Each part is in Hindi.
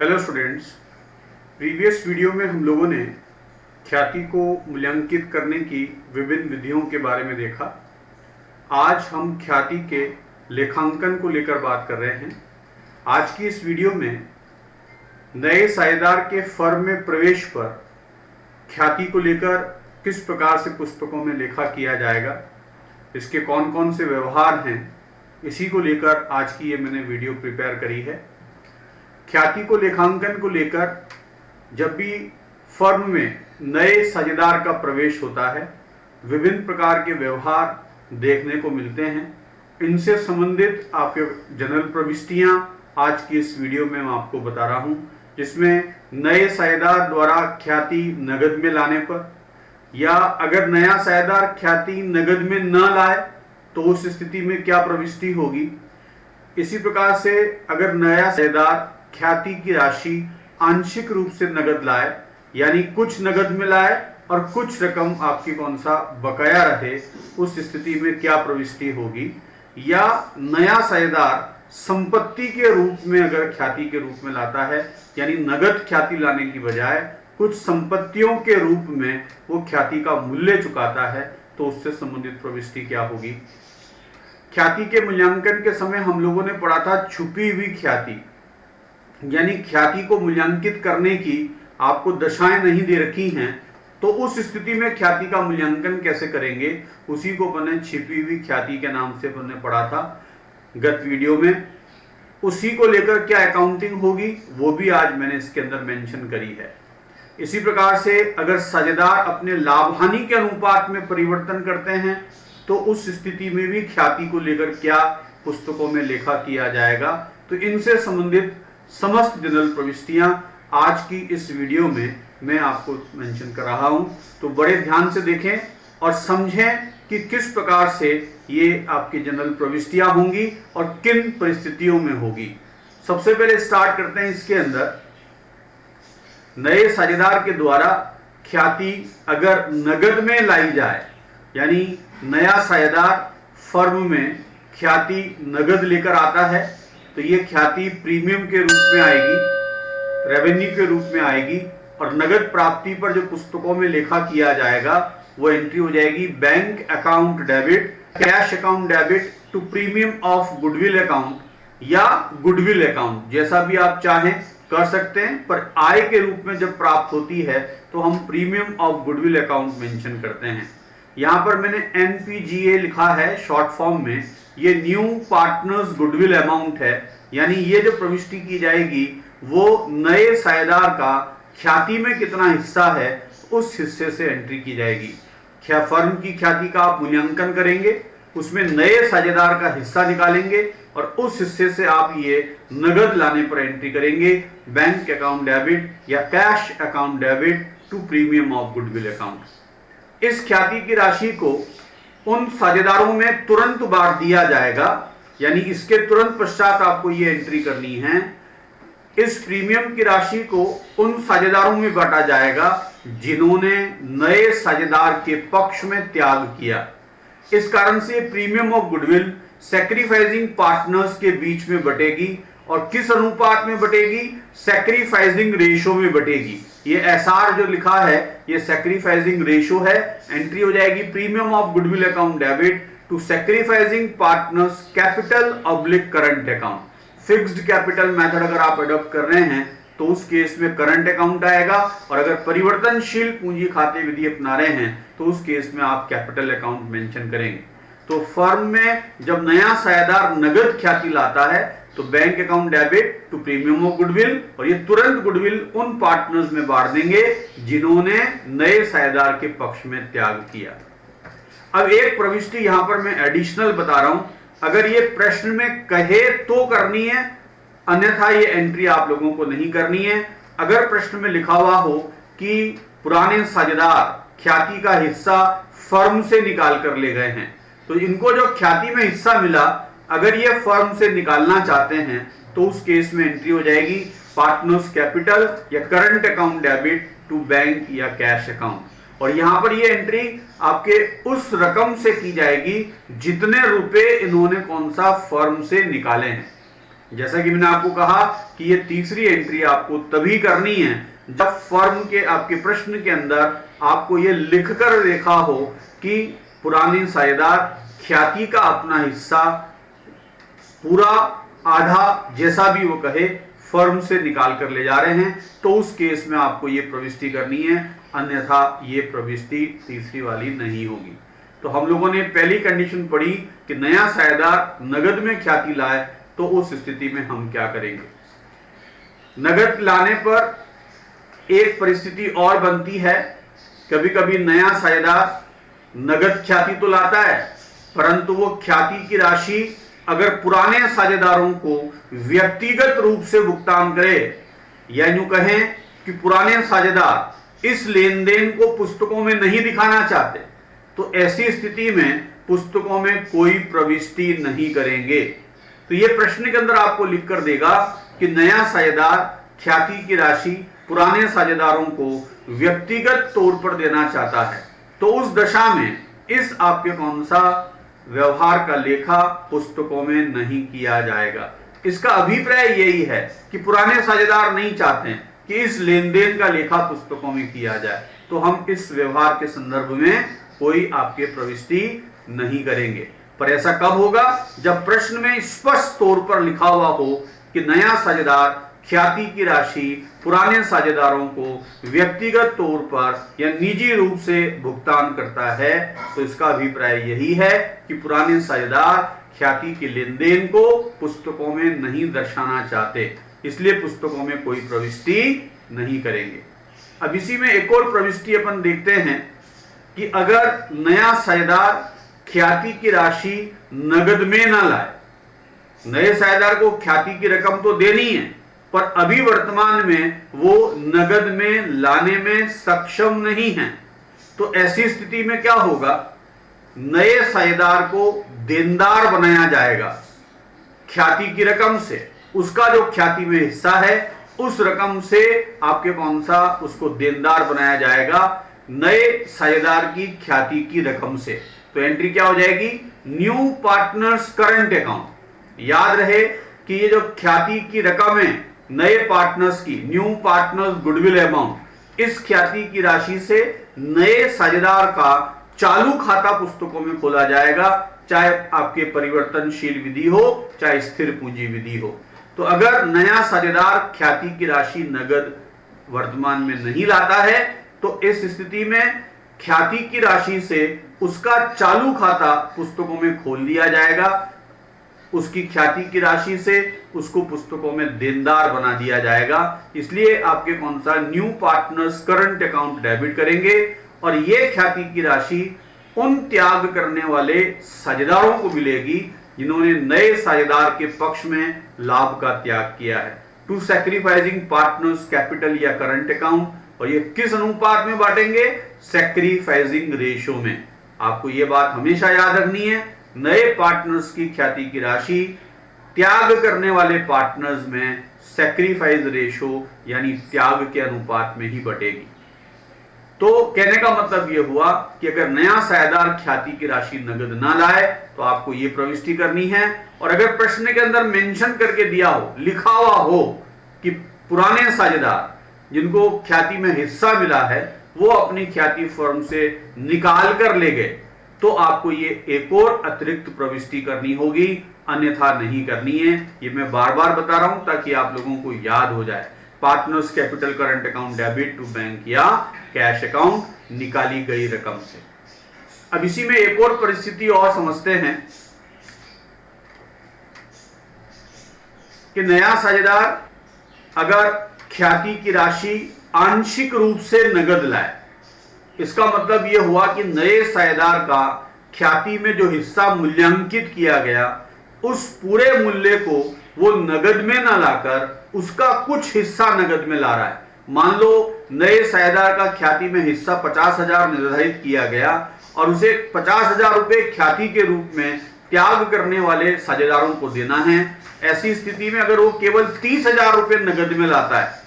हेलो स्टूडेंट्स, प्रीवियस वीडियो में हम लोगों ने ख्याति को मूल्यांकित करने की विभिन्न विधियों के बारे में देखा। आज हम ख्याति के लेखांकन को लेकर बात कर रहे हैं। आज की इस वीडियो में नए साझेदार के फर्म में प्रवेश पर ख्याति को लेकर किस प्रकार से पुस्तकों में लेखा किया जाएगा, इसके कौन कौन से व्यवहार हैं, इसी को लेकर आज की ये मैंने वीडियो प्रिपेयर करी है। ख्याति को लेखांकन को लेकर जब भी फर्म में नए साझेदार का प्रवेश होता है, विभिन्न प्रकार के व्यवहार देखने को मिलते हैं। इनसे संबंधित आपके जनरल प्रविष्टियां आज की इस वीडियो में मैं आपको बता रहा हूं, जिसमें नए साझेदार द्वारा ख्याति नगद में लाने पर, या अगर नया साझेदार ख्याति नगद में न लाए तो उस स्थिति में क्या प्रविष्टि होगी। इसी प्रकार से अगर नया साझेदार ख्याति की राशि आंशिक रूप से नगद लाए, यानी कुछ नगद में लाए और कुछ रकम आपकी कौन सा बकाया रहे, उस स्थिति में क्या प्रविष्टि होगी। या नया साझेदार संपत्ति के रूप में अगर ख्याति के रूप में लाता है, यानी नगद ख्याति लाने की बजाय कुछ संपत्तियों के रूप में वो ख्याति का मूल्य चुकाता है, तो उससे संबंधित प्रविष्टि क्या होगी। ख्याति के मूल्यांकन के समय हम लोगों ने पढ़ा था छुपी हुई ख्याति, यानी ख्याति को मूल्यांकित करने की आपको दशाएं नहीं दे रखी हैं, तो उस स्थिति में ख्याति का मूल्यांकन कैसे करेंगे, उसी को मैंने छिपी हुई ख्याति के नाम से मैंने पढ़ा था गत वीडियो में। उसी को लेकर क्या अकाउंटिंग होगी वो भी आज मैंने इसके अंदर मेंशन करी है। इसी प्रकार से अगर साझेदार अपने लाभ हानि के अनुपात में परिवर्तन करते हैं, तो उस स्थिति में भी ख्याति को लेकर क्या पुस्तकों में लेखा किया जाएगा। तो इनसे संबंधित समस्त जनरल प्रविष्टियां आज की इस वीडियो में मैं आपको मेंशन कर रहा हूं, तो बड़े ध्यान से देखें और समझें कि किस प्रकार से ये आपकी जनरल प्रविष्टियां होंगी और किन परिस्थितियों में होगी। सबसे पहले स्टार्ट करते हैं इसके अंदर। नए साझेदार के द्वारा ख्याति अगर नगद में लाई जाए, यानी नया साझेदार फर्म में ख्याति नगद लेकर आता है, तो ये ख्याति प्रीमियम के रूप में आएगी, रेवेन्यू के रूप में आएगी, और नगद प्राप्ति पर जो पुस्तकों में लेखा किया जाएगा वो एंट्री हो जाएगी bank account debit, cash account debit to premium of goodwill account, या गुडविल अकाउंट, जैसा भी आप चाहें कर सकते हैं। पर आय के रूप में जब प्राप्त होती है तो हम premium of goodwill account mention करते हैं। यहां पर मैंने NPGA लिखा है शॉर्ट फॉर्म में, ये न्यू पार्टनर्स गुडविल अमाउंट है, यानी ये जो प्रविष्टि की जाएगी वो नए साझेदार का ख्याति में कितना हिस्सा है उस हिस्से से एंट्री की जाएगी। क्या फर्म की ख्याति का आप मूल्यांकन करेंगे, उसमें नए साझेदार का हिस्सा निकालेंगे और उस हिस्से से आप ये नगद लाने पर एंट्री करेंगे बैंक अकाउंट डेबिट या cash account debit to premium of goodwill account. इस ख्याति की राशि को उन साझेदारों में तुरंत बांट दिया जाएगा, यानी इसके तुरंत पश्चात आपको ये एंट्री करनी है। इस प्रीमियम की राशि को उन साझेदारों में बांटा जाएगा जिन्होंने नए साझेदार के पक्ष में त्याग किया। इस कारण से premium of goodwill sacrificing partners के बीच में बटेगी, और किस अनुपात में बटेगी, सैक्रिफाइसिंग रेशो में बटेगी। ये SR जो लिखा है ये सैक्रिफाइसिंग रेशो है, एंट्री हो जाएगी premium of goodwill account debit to sacrificing partners capital oblique current account. Fixed capital method अगर आप अडॉप्ट कर रहे हैं तो उस केस में करंट अकाउंट आएगा, और अगर परिवर्तनशील पूंजी खाते विधि अपना रहे हैं तो उस केस में आप कैपिटल अकाउंट मेंशन करेंगे। तो फर्म में जब नया साझेदार नगद ख्याति लाता है तो bank account debit to premium of goodwill, और ये तुरंत गुडविल उन पार्टनर्स में बांट देंगे जिन्होंने नए साझेदार के पक्ष में त्याग किया। अब एक प्रविष्टि यहां पर मैं एडिशनल बता रहा हूं, अगर ये प्रश्न में कहे तो करनी है, अन्यथा ये एंट्री आप लोगों को नहीं करनी है। अगर प्रश्न में लिखा हुआ हो कि पुराने साझेदार ख्याति का हिस्सा फर्म से निकाल कर ले गए हैं, तो इनको जो ख्याति में हिस्सा मिला अगर ये फर्म से निकालना चाहते हैं तो उस केस में एंट्री हो जाएगी पार्टनर्स कैपिटल या current account debit to bank या कैश अकाउंट, और यहां पर ये एंट्री आपके उस रकम से की जाएगी जितने रुपए इन्होंने कौन सा फर्म से निकाले हैं। जैसा कि मैंने आपको कहा कि ये तीसरी एंट्री आपको तभी करनी है जब फर्म के आपके प्रश्न के अंदर आपको ये लिखकर देखा हो कि पुराने साझेदार ख्याति का अपना हिस्सा पूरा आधा जैसा भी वो कहे फर्म से निकाल कर ले जा रहे हैं, तो उस केस में आपको ये प्रविष्टि करनी है, अन्यथा ये प्रविष्टि तीसरी वाली नहीं होगी। तो हम लोगों ने पहली कंडीशन पढ़ी कि नया साझेदार नगद में ख्याति लाए, तो उस स्थिति में हम क्या करेंगे। नगद लाने पर एक परिस्थिति और बनती है, कभी कभी नया साझेदार नगद ख्याति तो लाता है, परंतु वो ख्याति की राशि अगर पुराने साझेदारों को व्यक्तिगत रूप से भुगतान करे, या यूं कहें कि पुराने साझेदार इस लेन देन को पुस्तकों में नहीं दिखाना चाहते, तो ऐसी स्थिति में पुस्तकों में कोई प्रविष्टि नहीं करेंगे। तो ये प्रश्न के अंदर आपको लिखकर देगा कि नया साझेदार ख्याति की राशि पुराने साझेदारों को व्यक्तिगत तौर पर देना चाहता है, तो उस दशा में इस आपके कौन सा व्यवहार का लेखा पुस्तकों में नहीं किया जाएगा। इसका अभिप्राय यही है कि पुराने साझेदार नहीं चाहते हैं कि इस लेन देन का लेखा पुस्तकों में किया जाए, तो हम इस व्यवहार के संदर्भ में कोई आपके प्रविष्टि नहीं करेंगे। पर ऐसा कब होगा, जब प्रश्न में स्पष्ट तौर पर लिखा हुआ हो कि नया साझेदार ख्याति की राशि पुराने साझेदारों को व्यक्तिगत तौर पर या निजी रूप से भुगतान करता है, तो इसका अभिप्राय यही है कि पुराने साझेदार ख्याति के लेन देन को पुस्तकों में नहीं दर्शाना चाहते, इसलिए पुस्तकों में कोई प्रविष्टि नहीं करेंगे। अब इसी में एक और प्रविष्टि अपन देखते हैं कि अगर नया साझेदार ख्याति की राशि नगद में ना लाए, नए साझेदार को ख्याति की रकम तो देनी है, पर अभी वर्तमान में वो नगद में लाने में सक्षम नहीं है, तो ऐसी स्थिति में क्या होगा, नए साझेदार को देनदार बनाया जाएगा ख्याति की रकम से। उसका जो ख्याति में हिस्सा है उस रकम से आपके कौन सा उसको देनदार बनाया जाएगा नए साझेदार की ख्याति की रकम से। तो एंट्री क्या हो जाएगी, न्यू पार्टनर्स करंट अकाउंट। याद रहे कि ये जो ख्याति की रकम है नए पार्टनर्स की, न्यू पार्टनर्स गुडविल अमाउंट, इस ख्याति की राशि से नए साझेदार का चालू खाता पुस्तकों में खोला जाएगा, चाहे आपके परिवर्तनशील विधि हो चाहे स्थिर पूंजी विधि हो। तो अगर नया साझेदार ख्याति की राशि नगद वर्तमान में नहीं लाता है, तो इस स्थिति में ख्याति की राशि से उसका चालू खाता पुस्तकों में खोल दिया जाएगा, उसकी ख्याति की राशि से उसको पुस्तकों में देनदार बना दिया जाएगा। इसलिए आपके कौन सा new partners current account debit करेंगे, और ये ख्याति की राशि उन त्याग करने वाले साझेदारों को मिलेगी जिन्होंने नए साझेदार के पक्ष में लाभ का त्याग किया है। टू सैक्रिफाइसिंग पार्टनर्स कैपिटल या करंट अकाउंट, और ये किस अनुपात में बांटेंगे, सैक्रिफाइसिंग रेशो में। आपको ये बात हमेशा याद रखनी है, नए पार्टनर्स की ख्याति की राशि त्याग करने वाले पार्टनर्स में सैक्रिफाइस रेशो यानी त्याग के अनुपात में ही बटेगी। तो कहने का मतलब यह हुआ कि अगर नया साझेदार ख्याति की राशि नगद ना लाए तो आपको यह प्रविष्टि करनी है, और अगर प्रश्न के अंदर मेंशन करके दिया हो, लिखा हुआ हो कि पुराने साझेदार जिनको ख्याति में हिस्सा मिला है वो अपनी ख्याति फर्म से निकाल कर ले गए, तो आपको ये एक और अतिरिक्त प्रविष्टि करनी होगी, अन्यथा नहीं करनी है। ये मैं बार बार बता रहा हूं ताकि आप लोगों को याद हो जाए। Partners capital current account debit to bank या कैश अकाउंट निकाली गई रकम से। अब इसी में एक और परिस्थिति और समझते हैं कि नया साझेदार अगर ख्याति की राशि आंशिक रूप से नगद लाए, इसका मतलब यह हुआ कि नए साझेदार का ख्याति में जो हिस्सा मूल्यांकित किया गया उस पूरे मूल्य को वो नगद में ना लाकर उसका कुछ हिस्सा नगद में ला रहा है। मान लो नए साझेदार का ख्याति में हिस्सा 50,000 निर्धारित किया गया और उसे 50,000 रुपए ख्याति के रूप में त्याग करने वाले साझेदारों को देना है। ऐसी स्थिति में अगर वो केवल 30,000 रुपए नगद में लाता है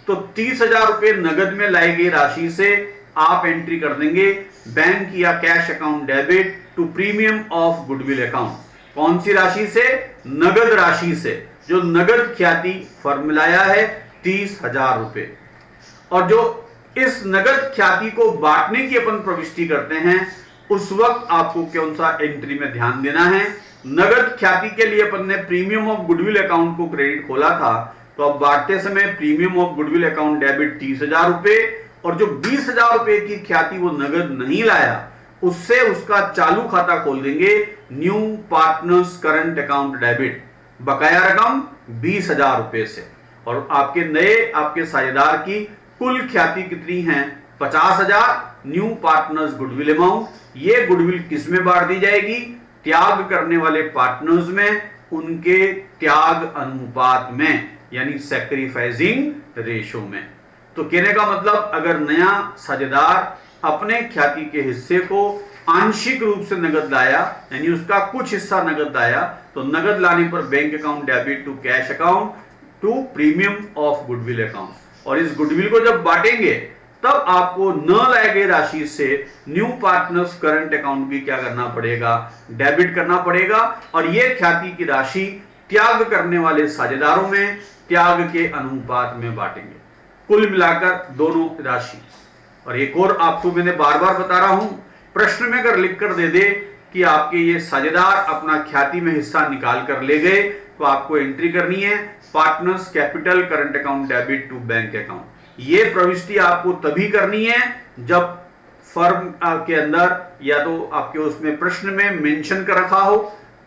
तो 30,000 रुपए नगद में लाई गई राशि से आप एंट्री कर देंगे बैंक या cash account debit to premium of goodwill account. कौन सी राशि से? नगद राशि से। जो नगद ख्याति फर्म लाया है 30,000 रुपए। और जो इस नगद ख्याति को बांटने की अपन प्रविष्टि करते हैं उस वक्त आपको कौन सा एंट्री में ध्यान देना है। नगद ख्याति के लिए अपन ने प्रीमियम ऑफ गुडविल अकाउंट को क्रेडिट खोला था, तो अब बांटते समय premium of goodwill account debit 30,000 रुपए, और जो 20,000 रुपए की ख्याति वो नगद नहीं लाया उससे उसका चालू खाता खोल देंगे new partners current account debit, बकाया रकम 20,000 रुपए से। और आपके नए आपके साझेदार की कुल ख्याति कितनी है 50,000 न्यू पार्टनर्स गुडविल अमाउंट। ये गुडविल किस में बांट दी जाएगी, त्याग करने वाले पार्टनर्स में, उनके त्याग अनुपात में, यानी सैक्रिफाइसिंग रेशो में। तो कहने का मतलब अगर नया साझेदार अपने ख्याति के हिस्से को आंशिक रूप से नगद लाया, यानी उसका कुछ हिस्सा नगद लाया, तो नगद लाने पर bank account debit to cash account to premium of goodwill account. और इस गुडविल को जब बांटेंगे तब आपको न लाए गए राशि से न्यू पार्टनर्स करंट अकाउंट भी क्या करना पड़ेगा, डेबिट करना पड़ेगा। और यह ख्याति की राशि त्याग करने वाले साझेदारों में त्याग के अनुपात में बांटेंगे, कुल मिलाकर दोनों राशि। और एक और आपको मैंने बार बार बता रहा हूं, प्रश्न में अगर लिख कर दे दे कि आपके ये साझेदार अपना ख्याति में हिस्सा निकाल कर ले गए, तो आपको एंट्री करनी है partners capital current account debit to bank account. ये प्रविष्टि आपको तभी करनी है जब फर्म के अंदर या तो आपके उसमें प्रश्न में मेंशन कर रखा हो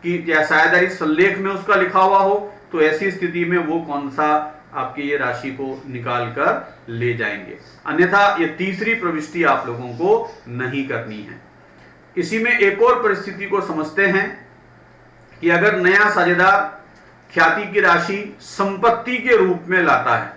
कि या साझेदारी सल्लेख में उसका लिखा हुआ हो, तो ऐसी स्थिति में वो कौन सा आपकी ये राशि को निकाल कर ले जाएंगे। अन्यथा ये तीसरी प्रविष्टि आप लोगों को नहीं करनी है। इसी में एक और परिस्थिति को समझते हैं कि अगर नया साझेदार ख्याति की राशि संपत्ति के रूप में लाता है,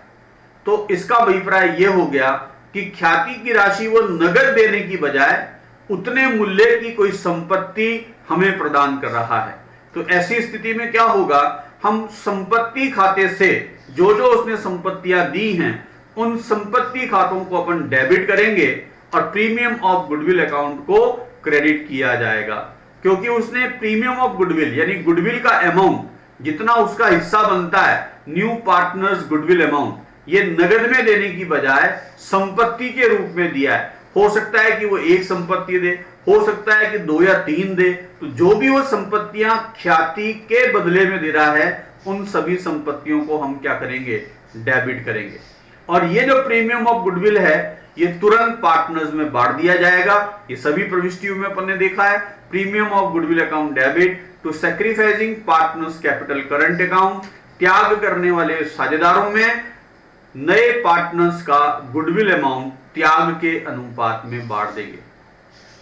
तो इसका अभिप्राय यह हो गया कि ख्याति की राशि वो नगद देने की बजाय उतने मूल्य की कोई संपत्ति हमें प्रदान कर रहा है। तो ऐसी स्थिति में क्या होगा, हम संपत्ति खाते से जो जो उसने संपत्तियां दी हैं उन संपत्ति खातों को अपन डेबिट करेंगे और प्रीमियम ऑफ गुडविल अकाउंट को क्रेडिट किया जाएगा, क्योंकि उसने प्रीमियम ऑफ गुडविल यानी गुडविल का अमाउंट जितना उसका हिस्सा बनता है न्यू पार्टनर्स गुडविल अमाउंट, ये नगद में देने की बजाय संपत्ति के रूप में दिया है। हो सकता है कि वो एक संपत्ति दे, हो सकता है कि 2 या 3 दे, तो जो भी वो संपत्तियां ख्याति के बदले में दे रहा है उन सभी संपत्तियों को हम क्या करेंगे, डेबिट करेंगे। और ये जो प्रीमियम ऑफ गुडविल है ये तुरंत पार्टनर्स में बांट दिया जाएगा। ये सभी प्रविष्टियों में अपन ने देखा है, premium of goodwill account debit to sacrificing partners capital current account, त्याग करने वाले साझेदारों में नए पार्टनर्स का गुडविल अमाउंट त्याग के अनुपात में बांट देंगे।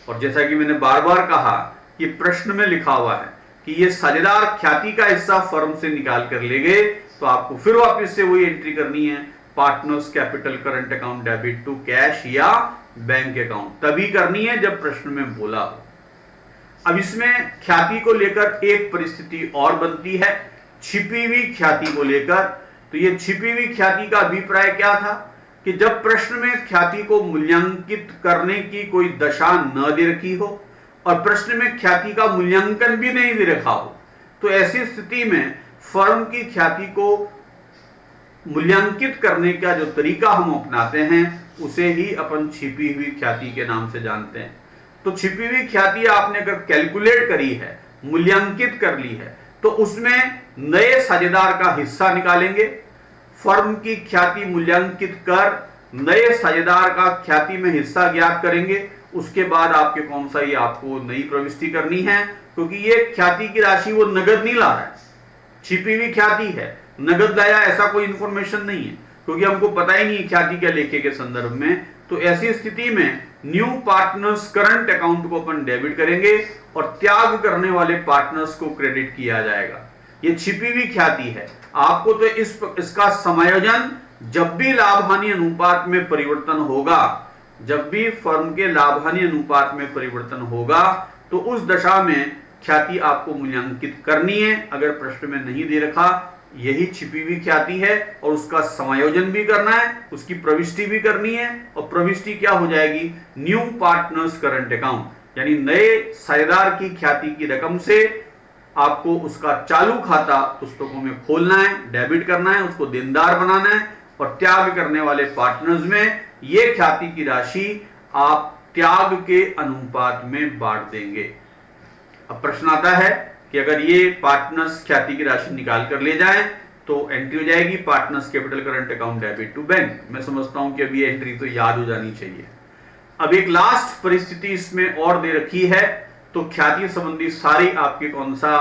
और जैसा कि मैंने बार बार कहा कि प्रश्न में लिखा हुआ है कि ये साझेदार ख्याति का हिस्सा फर्म से निकाल कर ले गए, तो आपको फिर वापस से वही एंट्री करनी है, partners capital current account debit to cash या बैंक अकाउंट, तभी करनी है जब प्रश्न में बोला हो। अब इसमें ख्याति को लेकर एक परिस्थिति और बनती है, छिपी हुई ख्याति को लेकर। तो ये छिपी हुई ख्याति का अभिप्राय क्या था कि जब प्रश्न में ख्याति को मूल्यांकित करने की कोई दशा न दे रखी हो और प्रश्न में ख्याति का मूल्यांकन भी नहीं दे रखा हो, तो ऐसी स्थिति में फर्म की ख्याति को मूल्यांकित करने का जो तरीका हम अपनाते हैं उसे ही अपन छिपी हुई ख्याति के नाम से जानते हैं। तो छिपी हुई ख्याति आपने अगर कैलकुलेट करी है, मूल्यांकित कर ली है, तो उसमें नए साझेदार का हिस्सा निकालेंगे, फर्म की ख्याति मूल्यांकित कर नए साझेदार का ख्याति में हिस्सा ज्ञात करेंगे। उसके बाद आपके कौन सा ही आपको नई प्रविष्टि करनी है, क्योंकि ये ख्याति की राशि वो नगद नहीं ला रहा है, छिपी हुई ख्याति है, नगद लाया ऐसा कोई इंफॉर्मेशन नहीं है, क्योंकि हमको पता ही नहीं ख्याति के लेखे के संदर्भ में। तो ऐसी स्थिति में न्यू पार्टनर्स करंट अकाउंट को अपन डेबिट करेंगे और त्याग करने वाले पार्टनर्स को क्रेडिट किया जाएगा। ये छिपी हुई ख्याति है, आपको तो इसका समायोजन जब भी लाभ हानि अनुपात में परिवर्तन होगा, जब भी फर्म के लाभ हानि अनुपात में परिवर्तन होगा, तो उस दशा में ख्याति आपको मूल्यांकित करनी है। अगर प्रश्न में नहीं दे रखा, यही छिपी हुई ख्याति है और उसका समायोजन भी करना है, उसकी प्रविष्टि भी करनी है। और प्रविष्टि क्या हो जाएगी, न्यू पार्टनर्स करंट अकाउंट, यानी नए साझेदार की ख्याति की रकम से आपको उसका चालू खाता पुस्तकों में खोलना है, डेबिट करना है, उसको देनदार बनाना है और त्याग करने वाले पार्टनर्स में ये ख्याति की राशि आप त्याग के अनुपात में बांट देंगे। अब प्रश्न आता है कि अगर ये पार्टनर्स ख्याति की राशि निकाल कर ले जाएं तो एंट्री हो जाएगी partners capital current account debit to bank. मैं समझता हूं कि अब ये एंट्री तो याद हो जानी चाहिए। अब एक लास्ट परिस्थिति इसमें और दे रखी है, तो ख्याति संबंधी सारी आपके कौन सा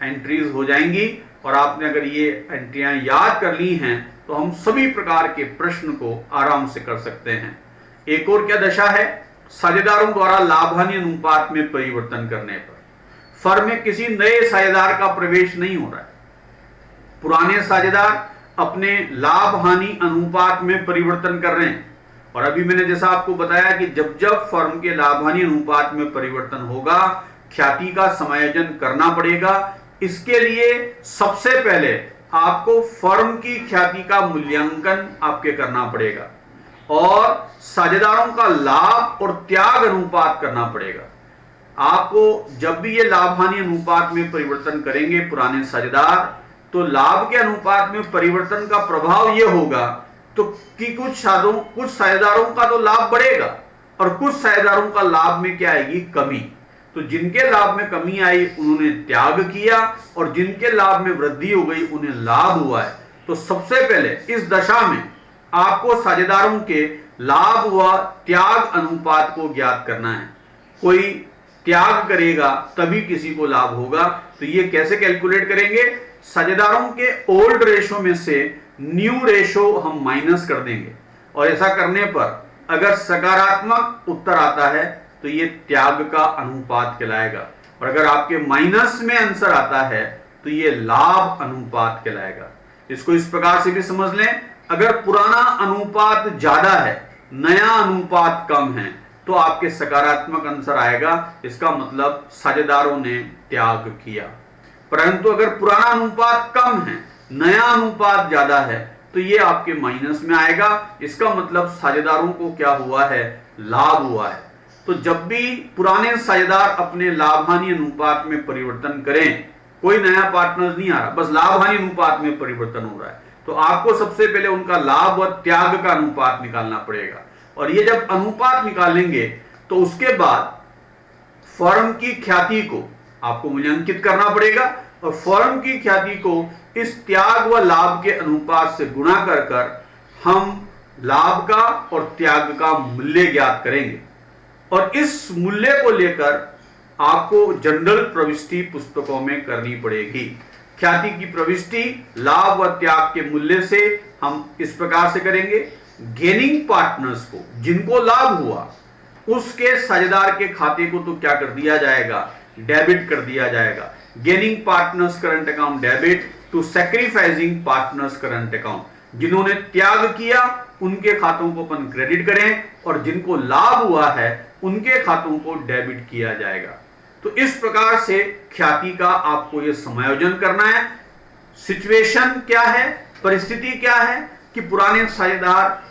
एंट्रीज हो जाएंगी और आपने अगर ये एंट्रियां याद कर ली हैं तो हम सभी प्रकार के प्रश्न को आराम से कर सकते हैं। एक और क्या दशा है, साझेदारों द्वारा लाभ हानि अनुपात में परिवर्तन करने पर फर्म में किसी नए साझेदार का प्रवेश नहीं हो रहा है। पुराने साझेदार अपने लाभ हानि अनुपात में परिवर्तन कर रहे हैं और अभी मैंने जैसा आपको बताया कि जब जब फर्म के लाभ हानि अनुपात में परिवर्तन होगा ख्याति का समायोजन करना पड़ेगा। इसके लिए सबसे पहले आपको फर्म की ख्याति का मूल्यांकन आपके करना पड़ेगा और साझेदारों का लाभ और त्याग अनुपात करना पड़ेगा। आपको जब भी ये लाभ हानि अनुपात में परिवर्तन करेंगे पुराने साझेदार, तो लाभ के अनुपात में परिवर्तन का प्रभाव यह होगा तो कि कुछ साझेदारों का तो लाभ बढ़ेगा और कुछ साझेदारों का लाभ में क्या आएगी, कमी। तो जिनके लाभ में कमी आई उन्होंने त्याग किया और जिनके लाभ में वृद्धि हो गई उन्हें लाभ हुआ है। तो सबसे पहले इस दशा में आपको साझेदारों के लाभ व त्याग अनुपात को ज्ञात करना है। कोई त्याग करेगा तभी किसी को लाभ होगा। तो ये कैसे कैलकुलेट करेंगे, साझेदारों के ओल्ड रेशो में से न्यू रेशो हम माइनस कर देंगे और ऐसा करने पर अगर सकारात्मक उत्तर आता है तो ये त्याग का अनुपात कहलाएगा और अगर आपके माइनस में आंसर आता है तो ये लाभ अनुपात कहलाएगा। इसको इस प्रकार से भी समझ लें, अगर पुराना अनुपात ज्यादा है, नया अनुपात कम है तो आपके सकारात्मक आंसर आएगा, इसका मतलब साझेदारों ने त्याग किया। परंतु अगर पुराना अनुपात कम है, नया अनुपात ज्यादा है तो ये आपके माइनस में आएगा, इसका मतलब साझेदारों को क्या हुआ है, लाभ हुआ है। तो जब भी पुराने साझेदार अपने लाभ हानि अनुपात में परिवर्तन करें, कोई नया पार्टनर नहीं आ रहा, बस लाभ हानि अनुपात में परिवर्तन हो रहा है, तो आपको सबसे पहले उनका लाभ और त्याग का अनुपात निकालना पड़ेगा और ये जब अनुपात निकालेंगे तो उसके बाद फर्म की ख्याति को आपको मूल्यांकित करना पड़ेगा और फर्म की ख्याति को इस त्याग व लाभ के अनुपात से गुणा कर कर हम लाभ का और त्याग का मूल्य ज्ञात करेंगे और इस मूल्य को लेकर आपको जनरल प्रविष्टि पुस्तकों में करनी पड़ेगी। ख्याति की प्रविष्टि लाभ व त्याग के मूल्य से हम इस प्रकार से करेंगे, गेनिंग पार्टनर्स को जिनको लाभ हुआ उसके साझेदार के खाते को तो क्या कर दिया जाएगा, डेबिट कर दिया जाएगा। Gaining partners current account debit to sacrificing partners current account. जिन्होंने त्याग किया उनके खातों को अपन क्रेडिट करें और जिनको लाभ हुआ है उनके खातों को डेबिट किया जाएगा। तो इस प्रकार से ख्याति का आपको यह समायोजन करना है। सिचुएशन क्या है, परिस्थिति क्या है कि पुराने साझेदार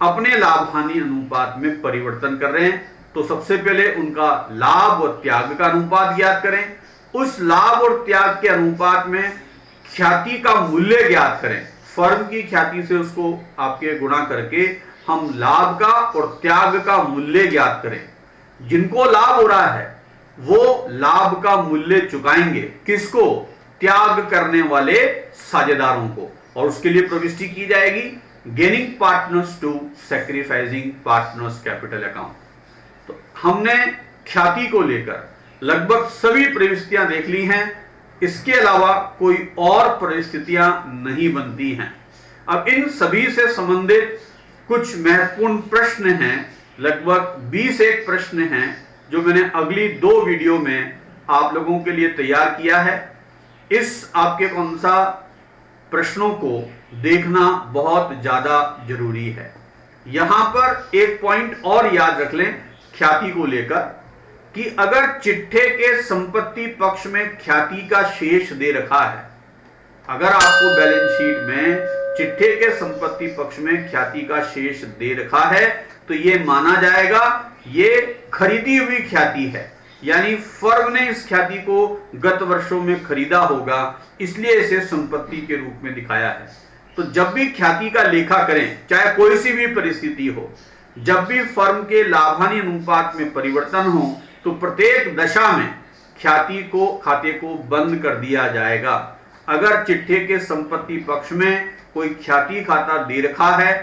अपने लाभ हानि अनुपात में परिवर्तन कर रहे हैं, तो सबसे पहले उनका लाभ और त्याग का अनुपात ज्ञात करें। उस लाभ और त्याग के अनुपात में ख्याति का मूल्य ज्ञात करें। फर्म की ख्याति से उसको आपके गुणा करके हम लाभ का और त्याग का मूल्य ज्ञात करें। जिनको लाभ हो रहा है वो लाभ का मूल्य चुकाएंगे, किसको, त्याग करने वाले साझेदारों को, और उसके लिए प्रविष्टि की जाएगी gaining partners to sacrificing partners capital account. तो हमने ख्याति को लेकर लगभग सभी प्रविष्टियां देख ली हैं, इसके अलावा कोई और परिस्थितियां नहीं बनती हैं। अब इन सभी से संबंधित कुछ महत्वपूर्ण प्रश्न हैं, लगभग 20 एक प्रश्न हैं जो मैंने अगली 2 वीडियो में आप लोगों के लिए तैयार किया है। इस आपके कौन सा प्रश्नों को देखना बहुत ज्यादा जरूरी है। यहां पर एक पॉइंट और याद रख लें ख्याति को लेकर कि अगर चिट्ठे के संपत्ति पक्ष में ख्याति का शेष दे रखा है, अगर आपको बैलेंस शीट में चिट्ठे के संपत्ति पक्ष में ख्याति का शेष दे रखा है तो यह माना जाएगा ये खरीदी हुई ख्याति है यानी फर्म ने इस ख्याति को गत वर्षों में खरीदा होगा, इसलिए इसे संपत्ति के रूप में दिखाया है। तो जब भी ख्याति का लेखा करें, चाहे कोई सी भी परिस्थिति हो, जब भी फर्म के लाभ हानि अनुपात में परिवर्तन हो, तो प्रत्येक दशा में खाते को बंद कर दिया जाएगा। अगर चिट्ठे के संपत्ति पक्ष में कोई ख्याति खाता दे रखा है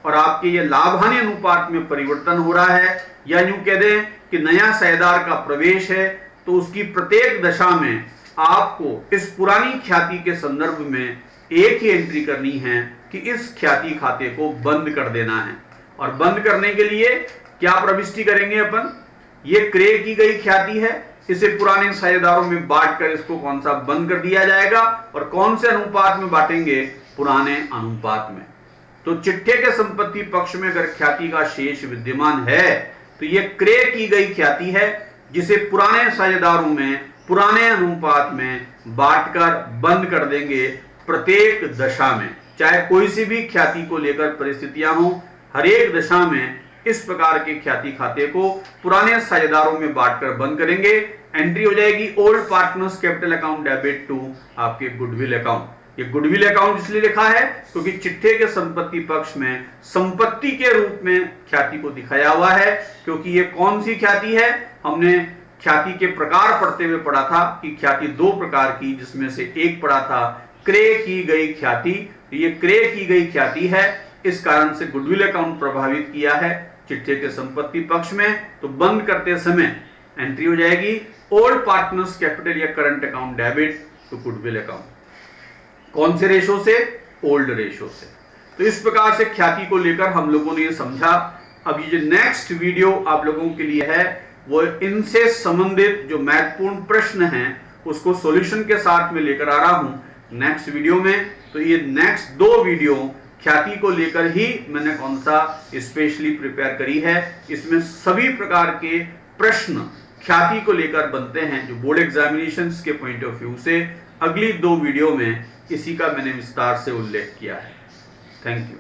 और आपके ये लाभ हानि अनुपात में परिवर्तन हो रहा है, या यूं कह दें कि नया साझेदार का प्रवेश है, तो उसकी प्रत्येक दशा में आपको इस पुरानी ख्याति के संदर्भ में एक ही एंट्री करनी है कि इस ख्याति खाते को बंद कर देना है। और बंद करने के लिए क्या प्रविष्टि करेंगे अपन? ये क्रय की गई ख्याति है, इसे पुराने साझेदारों में बांटकर इसको कौन सा बंद कर दिया जाएगा, और कौन से अनुपात में बांटेंगे? पुराने अनुपात में। तो चिट्ठे के संपत्ति पक्ष में अगर ख्याति का शेष विद्यमान है, तो ये क्रय की गई ख्याति है, जिसे पुराने साझेदारों में पुराने अनुपात में बांटकर बंद कर देंगे प्रत्येक दशा में। चाहे कोई सी भी ख्याति को लेकर परिस्थितियां हो, हर एक दशा में इस प्रकार के ख्याति खाते को पुराने साझेदारों में बांटकर बंद करेंगे। एंट्री हो जाएगी old partners capital account debit to आपके गुडविल अकाउंट। ये गुडविल अकाउंट इसलिए लिखा है क्योंकि चिट्ठे के संपत्ति पक्ष में संपत्ति के रूप में ख्याति को दिखाया हुआ है। क्योंकि ये कौन सी ख्याति है? हमने ख्याति के प्रकार पढ़ते हुए पढ़ा था कि ख्याति दो प्रकार की, जिसमें से एक पढ़ा था क्रय की गई ख्याति। ये क्रय की गई ख्याति है, इस कारण से गुडविल अकाउंट प्रभावित किया है चिट्ठे के संपत्ति पक्ष में। तो बंद करते समय एंट्री हो जाएगी ओल्ड पार्टनर्स कैपिटल या current account debit to goodwill account. कौन से रेशो से? ओल्ड रेशो से। तो इस प्रकार से ख्याति को लेकर हम लोगों ने ये समझा। अब ये जो नेक्स्ट वीडियो आप लोगों के लिए है, वो इनसे संबंधित जो महत्वपूर्ण प्रश्न हैं उसको सॉल्यूशन के साथ में लेकर आ रहा हूं नेक्स्ट वीडियो में। तो ये नेक्स्ट दो वीडियो ख्याति को लेकर ही मैंने कौन सा स्पेशली प्रिपेयर करी है। इसमें सभी प्रकार के प्रश्न ख्याति को लेकर बनते हैं, जो बोर्ड एग्जामिनेशंस के पॉइंट ऑफ व्यू से अगली दो वीडियो में इसी का मैंने विस्तार से उल्लेख किया है। Thank you.